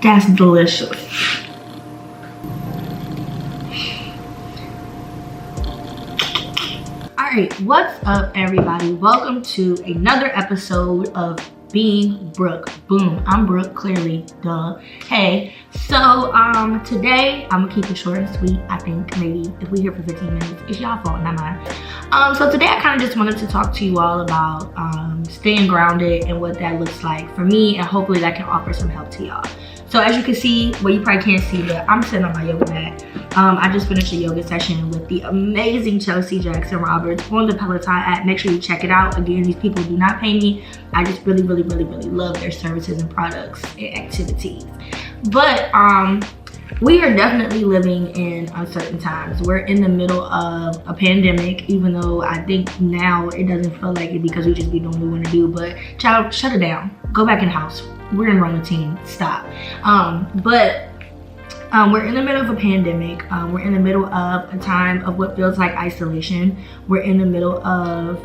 That's delicious. Alright, what's up everybody? Welcome to another episode of Being Brooke. Boom, I'm Brooke, clearly, duh. Hey, so today I'm gonna keep it short and sweet. I think maybe if we here for 15 minutes, it's y'all fault, not mine. So today I kind of just wanted to talk to you all about staying grounded and what that looks like for me, and hopefully that can offer some help to y'all. So as you can see, well, you probably can't see, but I'm sitting on my yoga mat. I just finished a yoga session with the amazing Chelsea Jackson Roberts on the Peloton app. Make sure you check it out. Again, these people do not pay me. I just really love their services and products and activities. But we are definitely living in uncertain times. We're in the middle of a pandemic, even though I think now it doesn't feel like it because we just be doing what we want to do. But child, shut it down. Go back in the house. We're in Rome routine. Stop. We're in the middle of a pandemic. We're in the middle of a time of what feels like isolation. We're in the middle of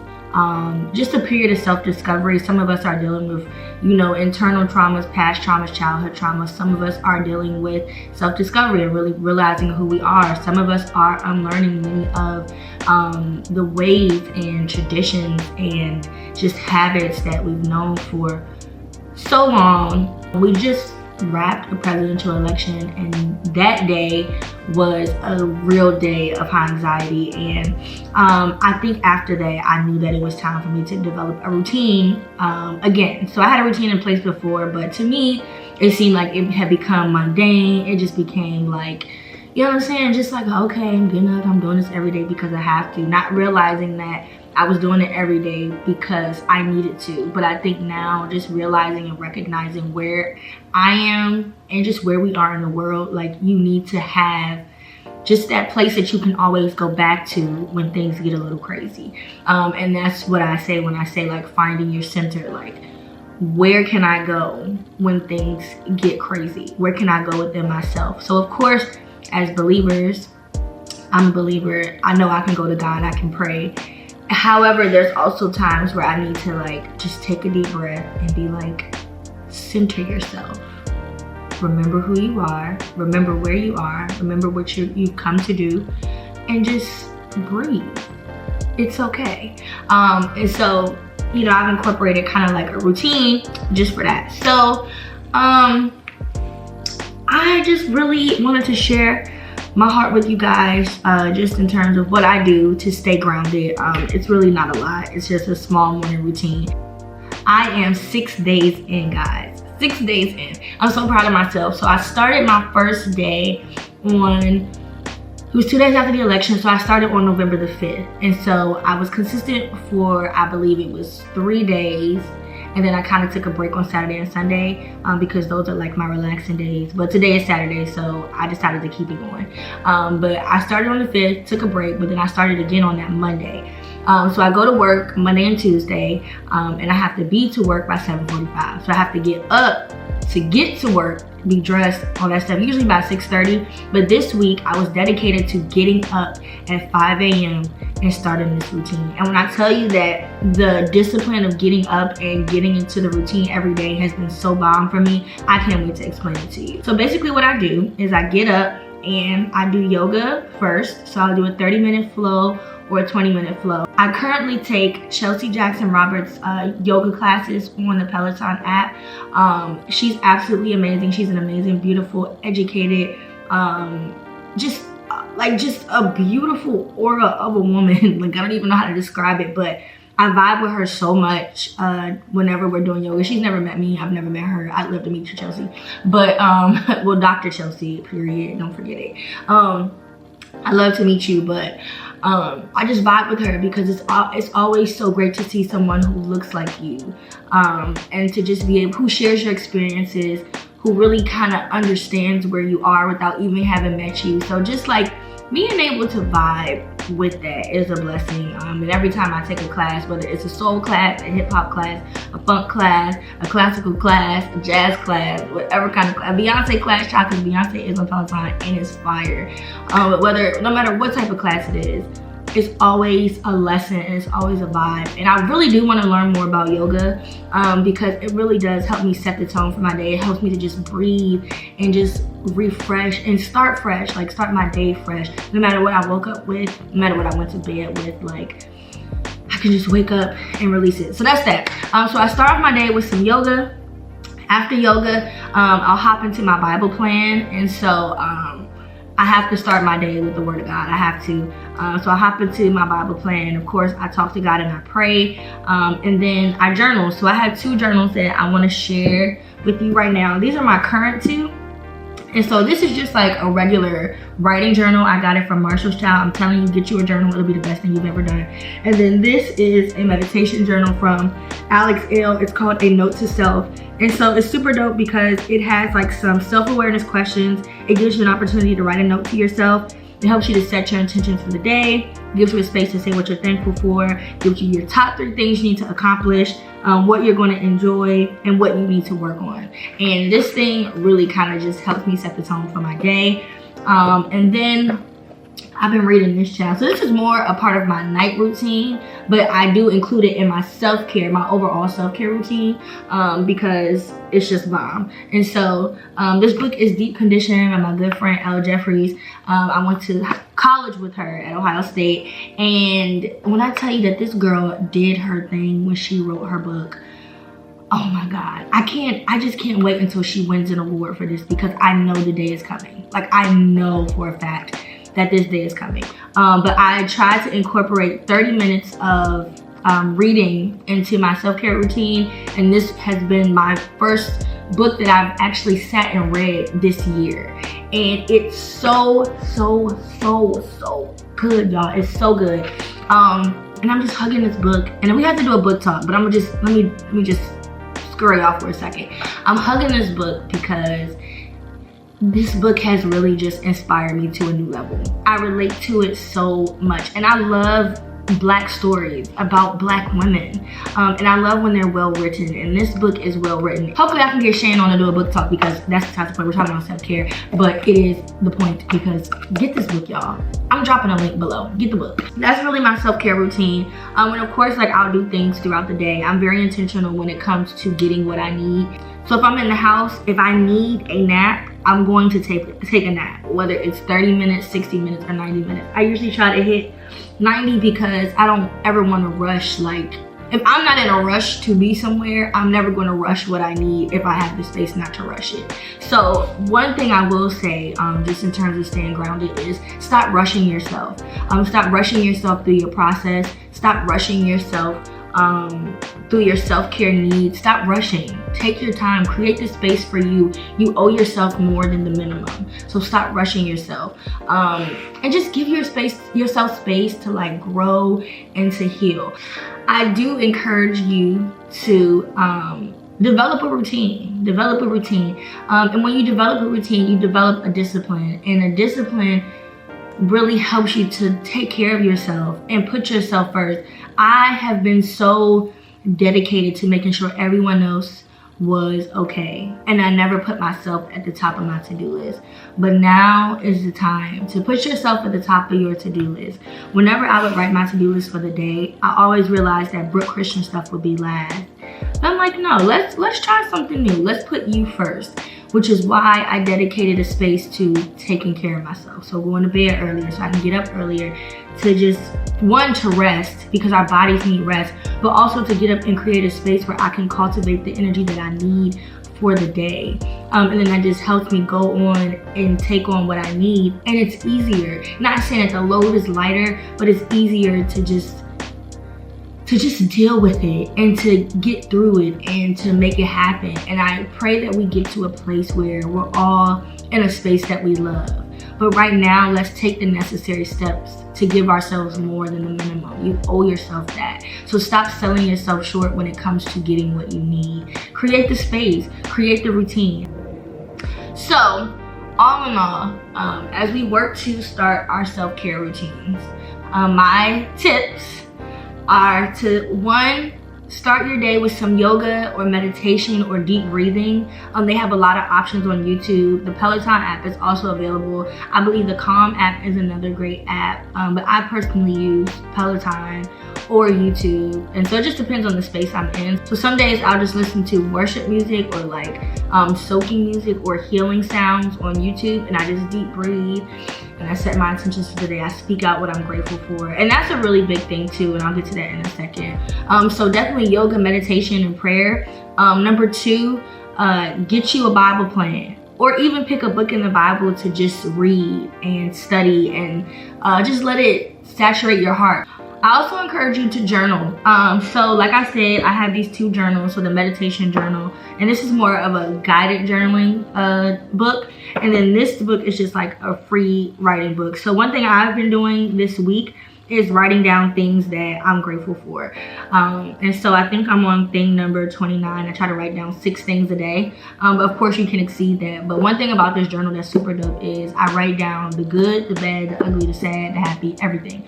just a period of self-discovery. Some of us are dealing with, internal traumas, past traumas, childhood traumas. Some of us are dealing with self-discovery and really realizing who we are. Some of us are unlearning many of the ways and traditions and just habits that we've known for so long. We just wrapped a presidential election, and that day was a real day of high anxiety. And I think after that I knew that it was time for me to develop a routine again. So I had a routine in place before, but to me it seemed like it had become mundane. It just became like, you know what I'm saying, just like, okay, I'm getting up, I'm doing this every day because I have to, not realizing that I was doing it every day because I needed to. But I think now, just realizing and recognizing where I am and just where we are in the world, like, you need to have just that place that you can always go back to when things get a little crazy. And that's what I say when I say, like, finding your center. Like, where can I go when things get crazy? Where can I go within myself? So of course, as believers, I'm a believer. I know I can go to God, I can pray. However, there's also times where I need to, like, just take a deep breath and be like, center yourself. Remember who you are. Remember where you are. Remember what you've come to do. And just breathe. It's okay. And so, I've incorporated kind of like a routine just for that. So, I just really wanted to share my heart with you guys, just in terms of what I do to stay grounded. It's really not a lot. It's just a small morning routine. I am 6 days in, guys. 6 days in. I'm so proud of myself. So I started my first day it was 2 days after the election, so I started on November the 5th. And so I was consistent for, I believe it was 3 days. And then I kind of took a break on Saturday and Sunday because those are like my relaxing days. But today is Saturday, so I decided to keep it going. But I started on the 5th, took a break, but then I started again on that Monday. So I go to work Monday and Tuesday, and I have to be to work by 7:45. So I have to get up to get to work, be dressed, all that stuff, usually by 6:30. But this week I was dedicated to getting up at 5 a.m. and starting this routine. And when I tell you that the discipline of getting up and getting into the routine every day has been so bomb for me, I can't wait to explain it to you. So basically what I do is I get up and I do yoga first. So I'll do a 30-minute flow or a 20-minute flow. I currently take Chelsea Jackson Roberts yoga classes on the Peloton app. She's absolutely amazing. She's an amazing, beautiful, educated, just a beautiful aura of a woman. Like, I don't even know how to describe it, but I vibe with her so much whenever we're doing yoga. She's never met me. I've never met her. I'd love to meet you, Chelsea. But, well, Dr. Chelsea, period. Don't forget it. I'd love to meet you, but I just vibe with her because it's always so great to see someone who looks like you, and to just be able, who shares your experiences, who really kind of understands where you are without even having met you. So just like being able to vibe with that is a blessing. And every time I take a class, whether it's a soul class, a hip hop class, a funk class, a classical class, a jazz class, whatever kind of class, a Beyonce class, because Beyonce is on Peloton and it's fire. But no matter what type of class it is, it's always a lesson and it's always a vibe. And I really do want to learn more about yoga because it really does help me set the tone for my day. It helps me to just breathe and just refresh and start fresh, like start my day fresh. No matter what I woke up with, no matter what I went to bed with, like I can just wake up and release it. So that's that. So I start off my day with some yoga. After yoga, I'll hop into my Bible plan. And so I have to start my day with the Word of God. I have to. So I hop into my Bible plan. Of course, I talk to God and I pray. And then I journal. So I have 2 journals that I want to share with you right now. These are my current 2. And so this is just like a regular writing journal. I got it from Marshall's Child. I'm telling you, get you a journal. It'll be the best thing you've ever done. And then this is a meditation journal from Alex Elle. It's called A Note to Self. And so it's super dope because it has like some self-awareness questions. It gives you an opportunity to write a note to yourself. It helps you to set your intentions for the day, gives you a space to say what you're thankful for, gives you your top 3 things you need to accomplish, what you're going to enjoy, and what you need to work on. And this thing really kind of just helps me set the tone for my day. And then I've been reading this child. So this is more a part of my night routine, but I do include it in my self-care, my overall self-care routine, because it's just bomb. And so this book is Deep Conditioning by my good friend Elle Jeffries. I went to college with her at Ohio State. And when I tell you that this girl did her thing when she wrote her book, oh my God, I just can't wait until she wins an award for this because I know the day is coming. Like I know for a fact that this day is coming. But I try to incorporate 30 minutes of reading into my self-care routine. And this has been my first book that I've actually sat and read this year. And it's so good, y'all. It's so good. And I'm just hugging this book. And we have to do a book talk, but I'm gonna just, let me just scurry off for a second. I'm hugging this book because this book has really just inspired me to a new level. I relate to it so much. And I love Black stories about Black women. And I love when they're well written. And this book is well written. Hopefully I can get Shane on to do a book talk because that's the type of point we're talking about self-care. But it is the point because get this book, y'all. I'm dropping a link below. Get the book. That's really my self-care routine. And of course, like I'll do things throughout the day. I'm very intentional when it comes to getting what I need. So if I'm in the house, if I need a nap, I'm going to take a nap, whether it's 30 minutes, 60 minutes, or 90 minutes. I usually try to hit 90 because I don't ever want to rush. Like, if I'm not in a rush to be somewhere, I'm never going to rush what I need if I have the space not to rush it. So one thing I will say, just in terms of staying grounded, is stop rushing yourself. Stop rushing yourself through your process. Stop rushing yourself through your self-care needs. Stop rushing. Take your time. Create the space for you. You owe yourself more than the minimum. So stop rushing yourself. And just give yourself space to like grow and to heal. I do encourage you to develop a routine. Develop a routine. And when you develop a routine, you develop a discipline. And a discipline really helps you to take care of yourself and put yourself first. I have been so dedicated to making sure everyone else was okay. And I never put myself at the top of my to-do list. But now is the time to put yourself at the top of your to-do list. Whenever I would write my to-do list for the day, I always realized that Brooke Christian stuff would be last. But I'm like, no, let's try something new. Let's put you first. Which is why I dedicated a space to taking care of myself. So going to bed earlier so I can get up earlier to just, one, to rest because our bodies need rest, but also to get up and create a space where I can cultivate the energy that I need for the day. And then that just helps me go on and take on what I need. And it's easier. Not saying that the load is lighter, but it's easier to just deal with it and to get through it and to make it happen. And I pray that we get to a place where we're all in a space that we love. But right now, let's take the necessary steps to give ourselves more than the minimum. You owe yourself that. So stop selling yourself short when it comes to getting what you need. Create the space, create the routine. So all in all, as we work to start our self-care routines, my tips are to, one, start your day with some yoga or meditation or deep breathing. They have a lot of options on YouTube. The Peloton app is also available. I believe the Calm app is another great app, but I personally use Peloton or YouTube, and so it just depends on the space I'm in. So some days I'll just listen to worship music or like soaking music or healing sounds on YouTube, and I just deep breathe and I set my intentions for the day. I speak out what I'm grateful for, and that's a really big thing too, and I'll get to that in a second. So definitely yoga, meditation, and prayer. Number 2, get you a Bible plan, or even pick a book in the Bible to just read and study and just let it saturate your heart. I also encourage you to journal. So like I said, I have these 2 journals. So the meditation journal, and this is more of a guided journaling book. And then this book is just like a free writing book. So one thing I've been doing this week is writing down things that I'm grateful for. And so I think I'm on thing number 29. I try to write down 6 things a day. But of course you can exceed that. But one thing about this journal that's super dope is I write down the good, the bad, the ugly, the sad, the happy, everything.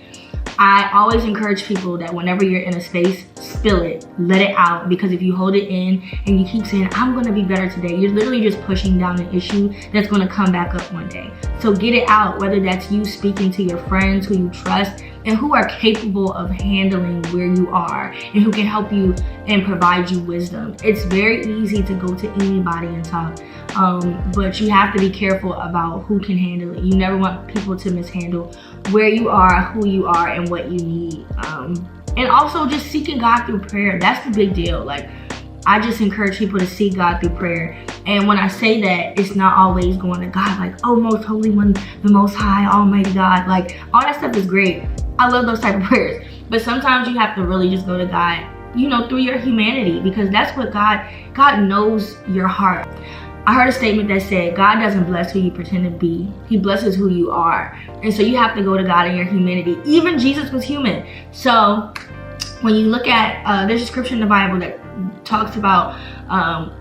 I always encourage people that whenever you're in a space, spill it, let it out, because if you hold it in and you keep saying, I'm gonna be better today, you're literally just pushing down an issue that's gonna come back up one day. So get it out, whether that's you speaking to your friends who you trust and who are capable of handling where you are and who can help you and provide you wisdom. It's very easy to go to anybody and talk, but you have to be careful about who can handle it. You never want people to mishandle where you are, who you are, and what you need. And also just seeking God through prayer. That's the big deal. Like, I just encourage people to seek God through prayer. And when I say that, it's not always going to God like, oh, most holy one, the most high, almighty God. Like, all that stuff is great. I love those type of prayers. But sometimes you have to really just go to God, you know, through your humanity, because that's what God knows your heart. I heard a statement that said, God doesn't bless who you pretend to be. He blesses who you are. And so you have to go to God in your humanity. Even Jesus was human. So when you look at, there's a scripture in the Bible that talks about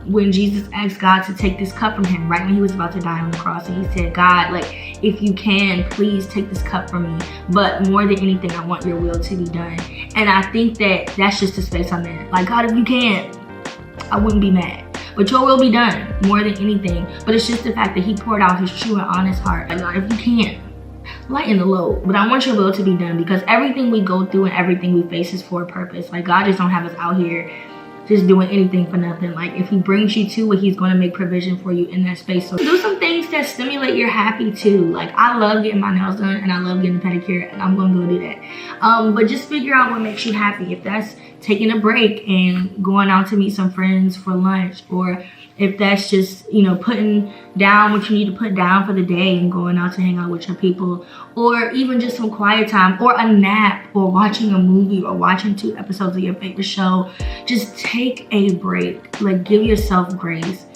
when Jesus asked God to take this cup from him, right when he was about to die on the cross. And he said, God, like, if you can, please take this cup from me. But more than anything, I want your will to be done. And I think that that's just the space I'm in. Like, God, if you can, I wouldn't be mad. But your will be done more than anything. But it's just the fact that he poured out his true and honest heart. Like, God, if you can, lighten the load. But I want your will to be done, because everything we go through and everything we face is for a purpose. Like, God just don't have us out here just doing anything for nothing. Like, if he brings you to it, he's going to make provision for you in that space. So do some things that stimulate your happy too. Like, I love getting my nails done and I love getting a pedicure, and I'm going to go do that. But just figure out what makes you happy. If that's taking a break and going out to meet some friends for lunch, or if that's just, you know, putting down what you need to put down for the day and going out to hang out with your people, or even just some quiet time, or a nap, or watching a movie, or watching 2 episodes of your favorite show. Just take a break. Like, give yourself grace.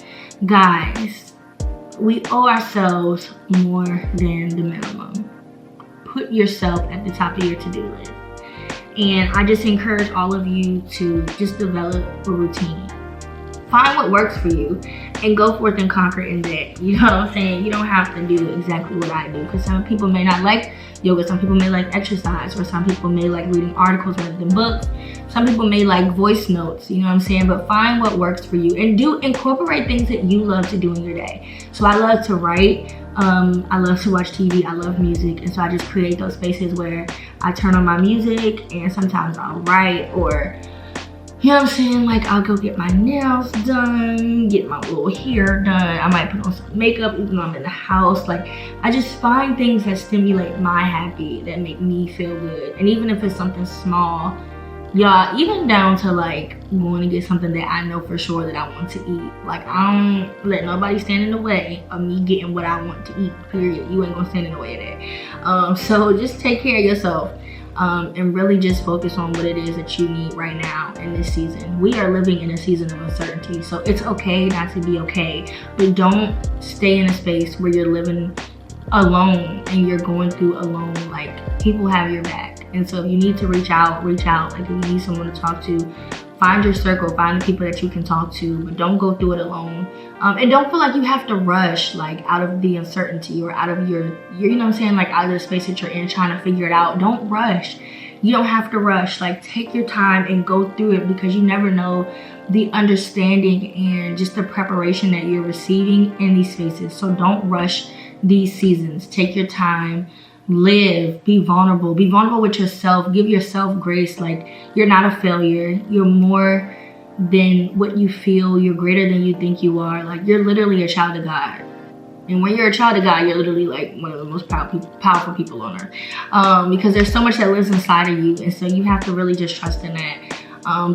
Guys, we owe ourselves more than the minimum. Put yourself at the top of your to-do list. And I just encourage all of you to just develop a routine. Find what works for you and go forth and conquer in that. You know what I'm saying? You don't have to do exactly what I do, because some people may not like yoga, some people may like exercise, or some people may like reading articles rather than books. Some people may like voice notes, you know what I'm saying? But find what works for you and incorporate things that you love to do in your day. So I love to write. I love to watch TV. I love music. And so I just create those spaces where I turn on my music, and sometimes I'll write, or, you know what I'm saying, like, I'll go get my nails done, get my little hair done. I might put on some makeup even though I'm in the house. Like, I just find things that stimulate my happy, that make me feel good. And even if it's something small, y'all, even down to like going to get something that I know for sure that I want to eat. Like, I don't let nobody stand in the way of me getting what I want to eat, period. You ain't gonna stand in the way of that. So just take care of yourself. And really just focus on what it is that you need right now in this season. We are living in a season of uncertainty, so it's okay not to be okay, but don't stay in a space where you're living alone and you're going through alone. Like, people have your back, and so if you need to reach out. Like, if you need someone to talk to, find your circle, find the people that you can talk to, but don't go through it alone. And don't feel like you have to rush, like, out of the uncertainty, or out of your, you know what I'm saying, like, out of the space that you're in trying to figure it out. Don't rush. You don't have to rush. Like, take your time and go through it, because you never know the understanding and just the preparation that you're receiving in these spaces. So don't rush these seasons. Take your time, live, be vulnerable with yourself, give yourself grace. Like, you're not a failure. You're more than what you feel. You're greater than you think you are. Like, you're literally a child of God. And when you're a child of God, you're literally like one of the most powerful people on earth, because there's so much that lives inside of you, and so you have to really just trust in that.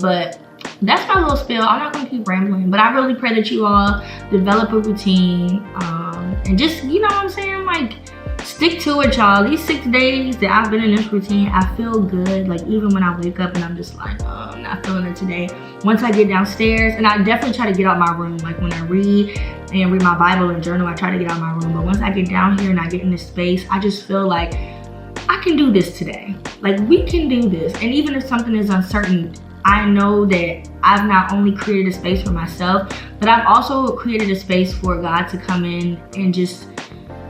But that's my little spiel. I'm not gonna keep rambling, but I really pray that you all develop a routine, and just, you know what I'm saying, like, stick to it, y'all. These 6 days that I've been in this routine, I feel good. Like, even when I wake up and I'm just like, I'm not feeling it today. Once I get downstairs, and I definitely try to get out my room, like when I read my Bible and journal, I try to get out my room. But once I get down here and I get in this space, I just feel like I can do this today. Like, we can do this. And even if something is uncertain, I know that I've not only created a space for myself, but I've also created a space for God to come in and just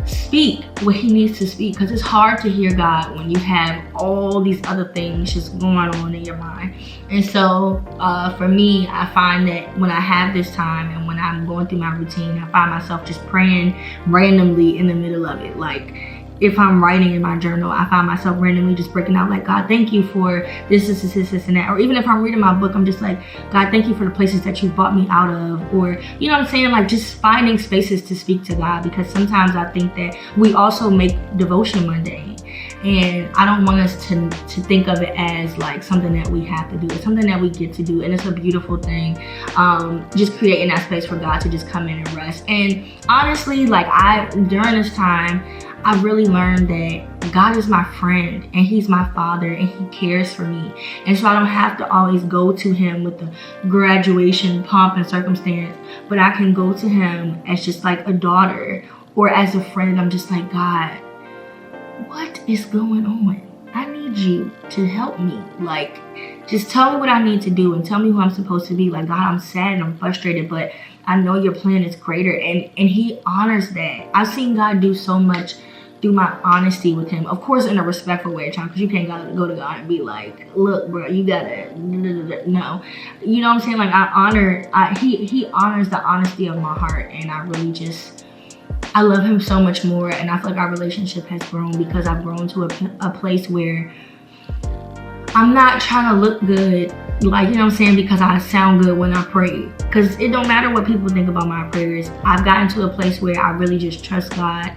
speak what he needs to speak, because it's hard to hear God when you have all these other things just going on in your mind. And so for me, I find that when I have this time and when I'm going through my routine, I find myself just praying randomly in the middle of it. Like, if I'm writing in my journal, I find myself randomly just breaking out like, God, thank you for this, and that. Or even if I'm reading my book, I'm just like, God, thank you for the places that you brought me out of. Or, you know what I'm saying? Like, just finding spaces to speak to God, because sometimes I think that we also make devotion mundane. And I don't want us to think of it as like something that we have to do. It's something that we get to do, and it's a beautiful thing. Just creating that space for God to just come in and rest. And honestly, like, during this time, I really learned that God is my friend, and he's my father, and he cares for me. And so I don't have to always go to him with the graduation pomp and circumstance, but I can go to him as just like a daughter or as a friend. I'm just like, God, what is going on? I need you to help me. Like, just tell me what I need to do and tell me who I'm supposed to be. Like, God, I'm sad and I'm frustrated, but I know your plan is greater. And he honors that. I've seen God do so much through my honesty with him. Of course, in a respectful way, because you can't go to God and be like, look, bro, you gotta, no. You know what I'm saying? Like, he honors the honesty of my heart, and I love him so much more. And I feel like our relationship has grown because I've grown to a place where I'm not trying to look good, like, you know what I'm saying, because I sound good when I pray. Because it don't matter what people think about my prayers. I've gotten to a place where I really just trust God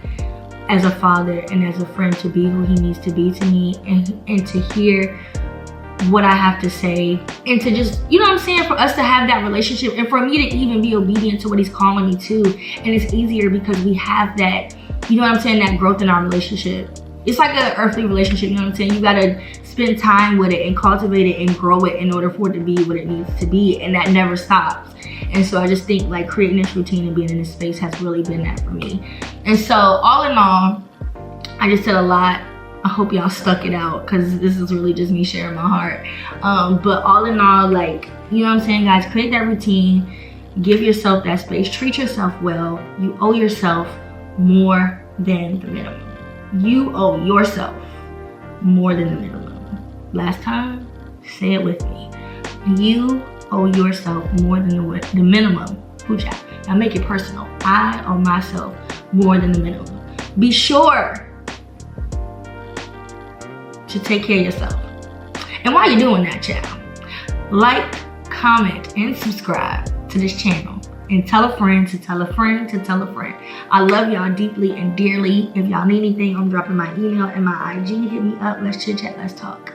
as a father and as a friend to be who he needs to be to me, and to hear what I have to say, and to just, you know what I'm saying, for us to have that relationship, and for me to even be obedient to what he's calling me to. And it's easier because we have that, you know what I'm saying, that growth in our relationship. It's like an earthly relationship, you know what I'm saying? You gotta spend time with it and cultivate it and grow it in order for it to be what it needs to be, and that never stops. And so I just think, like, creating this routine and being in this space has really been that for me. And so all in all, I just said a lot. I hope y'all stuck it out, because this is really just me sharing my heart. But all in all, like, you know what I'm saying, guys, create that routine, give yourself that space, treat yourself well. You owe yourself more than the minimum. You owe yourself more than the minimum. Last time, say it with me. You owe yourself more than the minimum. Now make it personal. I owe myself more than the minimum. Be sure to take care of yourself. And while you're doing that, child, like, comment, and subscribe to this channel. And tell a friend to tell a friend to tell a friend. I love y'all deeply and dearly. If y'all need anything, I'm dropping my email and my IG. Hit me up. Let's chit chat. Let's talk.